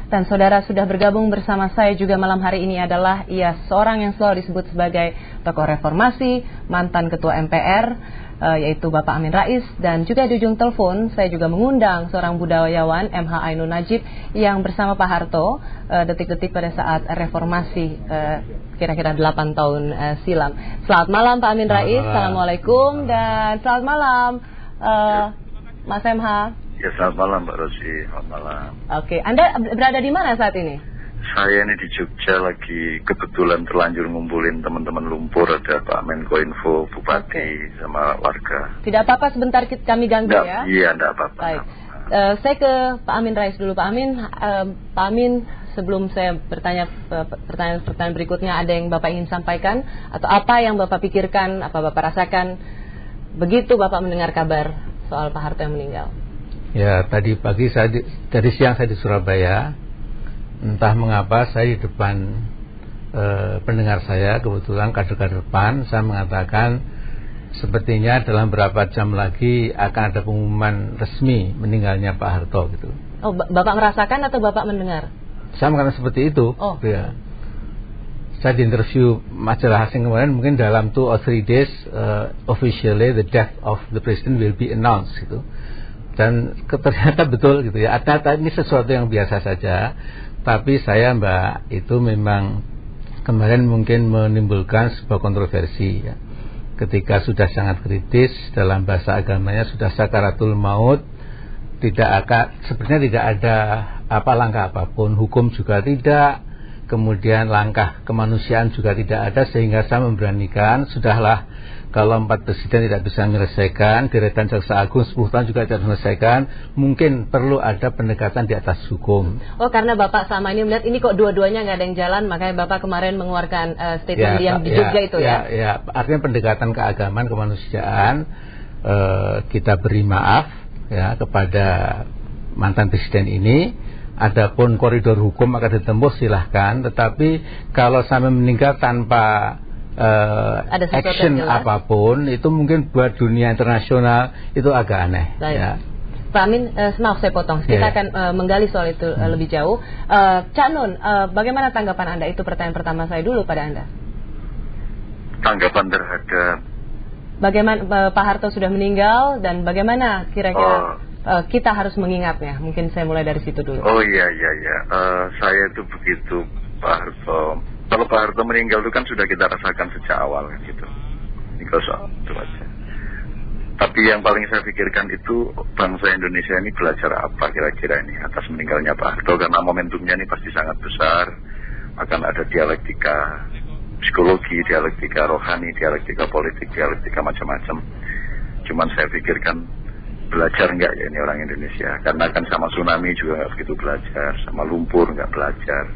Dan saudara sudah bergabung bersama saya juga malam hari ini adalah ia seorang yang selalu disebut sebagai tokoh reformasi, mantan ketua MPR, yaitu Bapak Amin Rais. Dan juga di ujung telepon saya juga mengundang seorang budayawan MH Ainun Najib yang bersama Pak Harto detik-detik pada saat reformasi kira-kira 8 tahun silam. Selamat malam Pak Amin Rais, Assalamualaikum. Dan selamat malam Mas MH. Ya, selamat malam Mbak Rosi, selamat malam. Oke, Anda berada di mana saat ini? Saya ini di Jogja, lagi kebetulan terlanjur ngumpulin teman-teman lumpur. Ada Pak Menkoinfo, Bupati, sama warga. Tidak apa-apa, sebentar kami ganggu ya? Iya, tidak apa-apa. Baik, saya ke Pak Amin Rais dulu. Pak Amin, sebelum saya bertanya pertanyaan berikutnya, ada yang Bapak ingin sampaikan? Atau apa yang Bapak pikirkan, apa Bapak rasakan begitu Bapak mendengar kabar soal Pak Harto yang meninggal? Ya, tadi siang saya di Surabaya. Entah mengapa saya di depan pendengar saya, kebetulan kader-kader PAN, saya mengatakan sepertinya dalam beberapa jam lagi akan ada pengumuman resmi meninggalnya Pak Harto gitu. Oh, Bapak merasakan atau Bapak mendengar? Saya mengatakan seperti itu. Oh. Ya. Saya di interview majalah asing kemarin, mungkin dalam 2 or 3 days officially the death of the president will be announced gitu. Dan ternyata betul gitu ya. Ternyata ini sesuatu yang biasa saja. Tapi saya Mbak, itu memang kemarin mungkin menimbulkan sebuah kontroversi ya. Ketika sudah sangat kritis, dalam bahasa agamanya sudah sakaratul maut, sebenarnya tidak ada langkah apapun, hukum juga tidak, kemudian langkah kemanusiaan juga tidak ada, sehingga saya memberanikan, sudahlah, kalau 4 presiden tidak bisa menyelesaikan, deretan jaksa agung 10 tahun juga tidak menyelesaikan, mungkin perlu ada pendekatan di atas hukum. Oh, karena Bapak sama ini melihat ini kok dua-duanya nggak ada yang jalan, makanya Bapak kemarin mengeluarkan statement yang di Jogja itu ya? Ya, artinya pendekatan keagamaan, kemanusiaan, kita beri maaf ya kepada mantan presiden ini. Adapun koridor hukum akan ditempuh silahkan, tetapi kalau sampai meninggal tanpa action apapun, itu mungkin buat dunia internasional itu agak aneh. Ya. Pak Amin, maaf saya potong, kita akan menggali soal itu lebih jauh. Cak Nun, bagaimana tanggapan Anda? Itu pertanyaan pertama saya dulu pada Anda. Tanggapan terhadap bagaimana Pak Harto sudah meninggal dan bagaimana kira-kira kita harus mengingatnya? Mungkin saya mulai dari situ dulu. Oh iya. Saya itu begitu Pak Harto. Kalau Pak Harto meninggal itu kan sudah kita rasakan sejak awal gitu. Ini soal itu aja. Tapi yang paling saya pikirkan itu bangsa Indonesia ini belajar apa kira-kira ini atas meninggalnya Pak Harto, karena momentumnya ini pasti sangat besar. Akan ada dialektika psikologi, dialektika rohani, dialektika politik, dialektika macam-macam. Cuman saya pikirkan belajar enggak ya ini orang Indonesia, karena kan sama tsunami juga enggak begitu belajar, sama lumpur enggak belajar.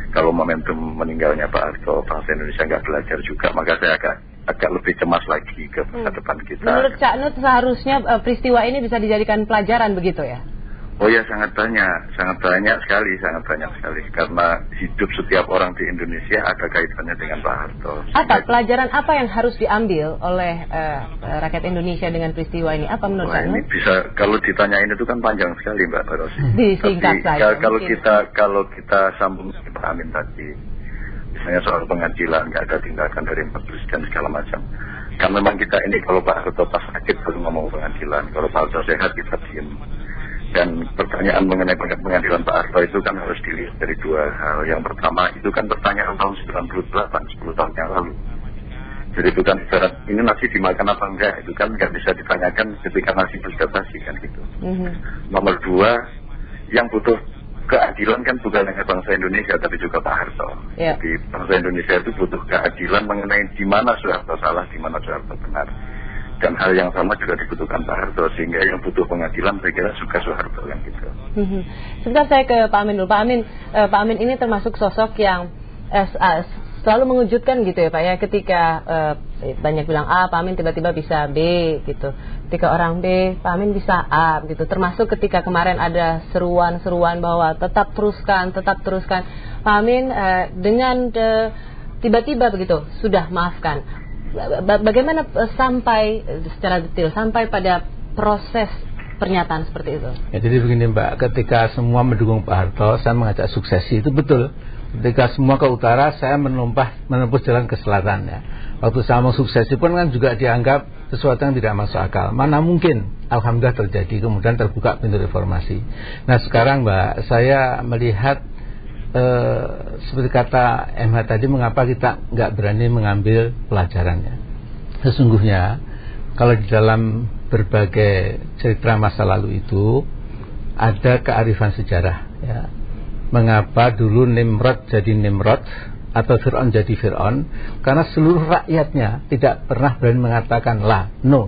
Kalau momentum meninggalnya Pak Harto, bangsa Indonesia enggak belajar juga, maka saya agak lebih cemas lagi ke masa depan kita. Menurut Cak Nut seharusnya peristiwa ini bisa dijadikan pelajaran begitu ya? Oh ya, sangat banyak sekali, karena hidup setiap orang di Indonesia ada kaitannya dengan Pak Harto. Pelajaran apa yang harus diambil oleh rakyat Indonesia dengan peristiwa ini? Apa menurut Anda? Ini bisa, kalau ditanyain itu kan panjang sekali Mbak Rosi. Disingkat saja. Kalau kita sambung ke Pak Amin tadi, misalnya soal pengadilan, nggak ada tindakan dari 4 presiden segala macam. Kan memang kita ini kalau Pak Harto pas sakit baru ngomong pengadilan, kalau Pak Harto sehat kita diem. Dan pertanyaan mengenai pengadilan Pak Harto itu kan harus dilihat dari 2 hal. Yang pertama itu kan pertanyaan tahun 98, 10 tahun yang lalu. Jadi itu kan ini nasi dimakan apa enggak, itu kan nggak bisa ditanyakan ketika nasi sudah basi kan gitu. Nomor 2, yang butuh keadilan kan bukan hanya bangsa Indonesia tapi juga Pak Harto. Jadi bangsa Indonesia itu butuh keadilan mengenai di mana Soeharto salah, di mana Soeharto benar. Dan hal yang sama juga dibutuhkan Pak Harto, sehingga yang butuh pengadilan saya kira juga Soeharto yang gitu. Sebentar saya ke Pak Amin dulu. Pak Amin ini termasuk sosok yang selalu mengejutkan gitu ya Pak ya, ketika banyak bilang A, Pak Amin tiba-tiba bisa B gitu. Ketika orang B, Pak Amin bisa A gitu. Termasuk ketika kemarin ada seruan-seruan bahwa tetap teruskan. Pak Amin dengan tiba-tiba begitu sudah maafkan. Bagaimana sampai secara detail sampai pada proses pernyataan seperti itu? Ya, jadi begini Mbak, ketika semua mendukung Pak Harto, saya mengajak suksesi, itu betul. Ketika semua ke utara, saya menempuh jalan ke selatan ya. Waktu saya mau suksesi pun kan juga dianggap sesuatu yang tidak masuk akal. Mana mungkin, alhamdulillah terjadi, kemudian terbuka pintu reformasi. Nah sekarang Mbak, saya melihat seperti kata MH tadi, mengapa kita nggak berani mengambil pelajarannya. Sesungguhnya kalau di dalam berbagai cerita masa lalu itu ada kearifan sejarah ya. Mengapa dulu Nimrod jadi Nimrod atau Fir'aun jadi Fir'aun? Karena seluruh rakyatnya tidak pernah berani mengatakan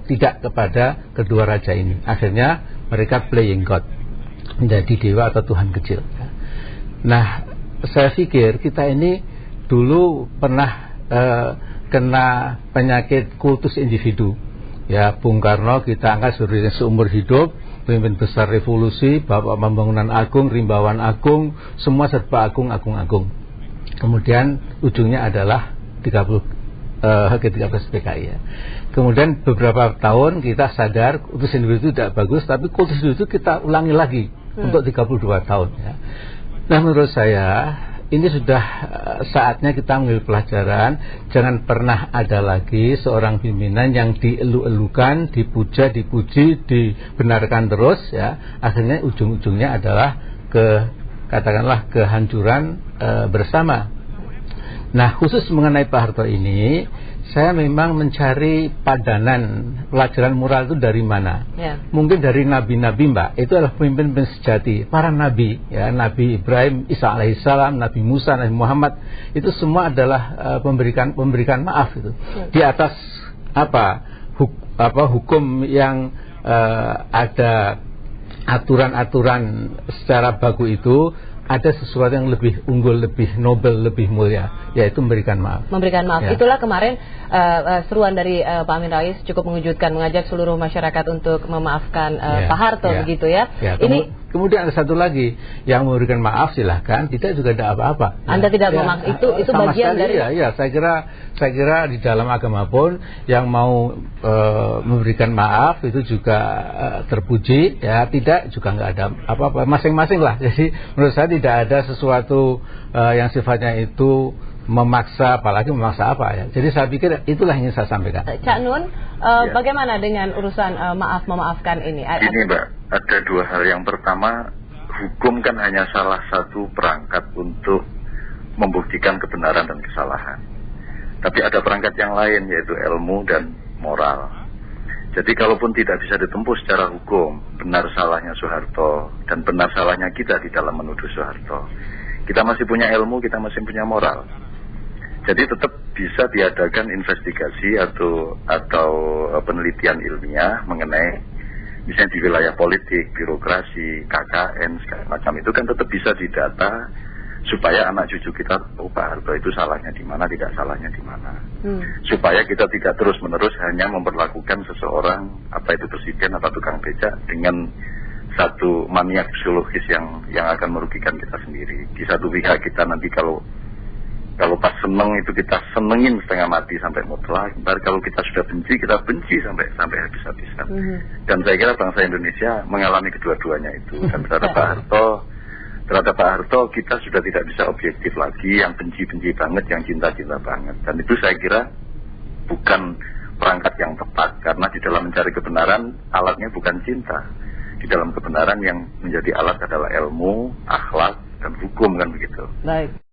tidak kepada kedua raja ini. Akhirnya mereka playing God, menjadi dewa atau Tuhan kecil. Nah, saya pikir kita ini dulu pernah kena penyakit kultus individu. Ya, Bung Karno kita angkat seumur hidup, pemimpin besar revolusi, Bapak Pembangunan Agung, Rimbawan Agung, semua serba agung. Kemudian ujungnya adalah 13 PKI ya. Kemudian beberapa tahun kita sadar kultus individu tidak bagus, tapi kultus individu kita ulangi lagi untuk 32 tahun ya. Nah menurut saya ini sudah saatnya kita mengambil pelajaran. Jangan pernah ada lagi seorang pimpinan yang dielu-elukan, dipuja, dipuji, dibenarkan terus ya. Akhirnya ujung-ujungnya adalah katakanlah kehancuran bersama. Nah khusus mengenai Pak Harto ini, saya memang mencari padanan pelajaran moral itu dari mana? Ya. Mungkin dari nabi-nabi Mbak. Itu adalah pemimpin sejati, para nabi, ya, Nabi Ibrahim, Isa alaihissalam, Nabi Musa, Nabi Muhammad. Itu semua adalah memberikan maaf itu. Ya. Di atas hukum yang ada aturan-aturan secara baku itu, ada sesuatu yang lebih unggul, lebih nobel, lebih mulia, yaitu memberikan maaf. Memberikan maaf. Ya. Itulah kemarin seruan dari Pak Amin Rais cukup mengejutkan, mengajak seluruh masyarakat untuk memaafkan Pak Harto, begitu ya. Kemudian ada satu lagi yang memberikan maaf, silahkan. Tidak juga ada apa-apa. Anda tidak memaaf, itu bagian dari. Ya, saya kira di dalam agama pun yang mau memberikan maaf itu juga terpuji, ya. Tidak juga nggak ada apa-apa, masing-masing lah. Jadi menurut saya tidak ada sesuatu yang sifatnya itu memaksa, apalagi memaksa apa ya. Jadi saya pikir itulah yang ingin saya sampaikan. Cak Nun, bagaimana dengan urusan memaafkan ini? Ini Mbak, ada dua hal. Yang pertama, hukum kan hanya salah satu perangkat untuk membuktikan kebenaran dan kesalahan. Tapi ada perangkat yang lain, yaitu ilmu dan moral. Jadi kalaupun tidak bisa ditempuh secara hukum, benar salahnya Soeharto dan benar salahnya kita di dalam menuduh Soeharto, kita masih punya ilmu, kita masih punya moral. Jadi tetap bisa diadakan investigasi atau penelitian ilmiah mengenai misalnya di wilayah politik, birokrasi, KKN, segala macam itu kan tetap bisa didata supaya anak cucu kita tahu Pak Harto itu salahnya di mana, tidak salahnya di mana. Supaya kita tidak terus-menerus hanya memperlakukan seseorang, apa itu presiden atau tukang becak, dengan satu mania psikologis yang akan merugikan kita sendiri. Di satu pihak kita nanti kalau pas seneng itu kita senengin setengah mati sampai mutlak. Ntar kalau kita sudah benci, kita benci sampai habis-habisan. Dan saya kira bangsa Indonesia mengalami kedua-duanya itu. Dan terhadap Pak Harto kita sudah tidak bisa objektif lagi, yang benci-benci banget, yang cinta-cinta banget. Dan itu saya kira bukan perangkat yang tepat, karena di dalam mencari kebenaran alatnya bukan cinta. Di dalam kebenaran yang menjadi alat adalah ilmu, akhlak, dan hukum, kan begitu. Baik.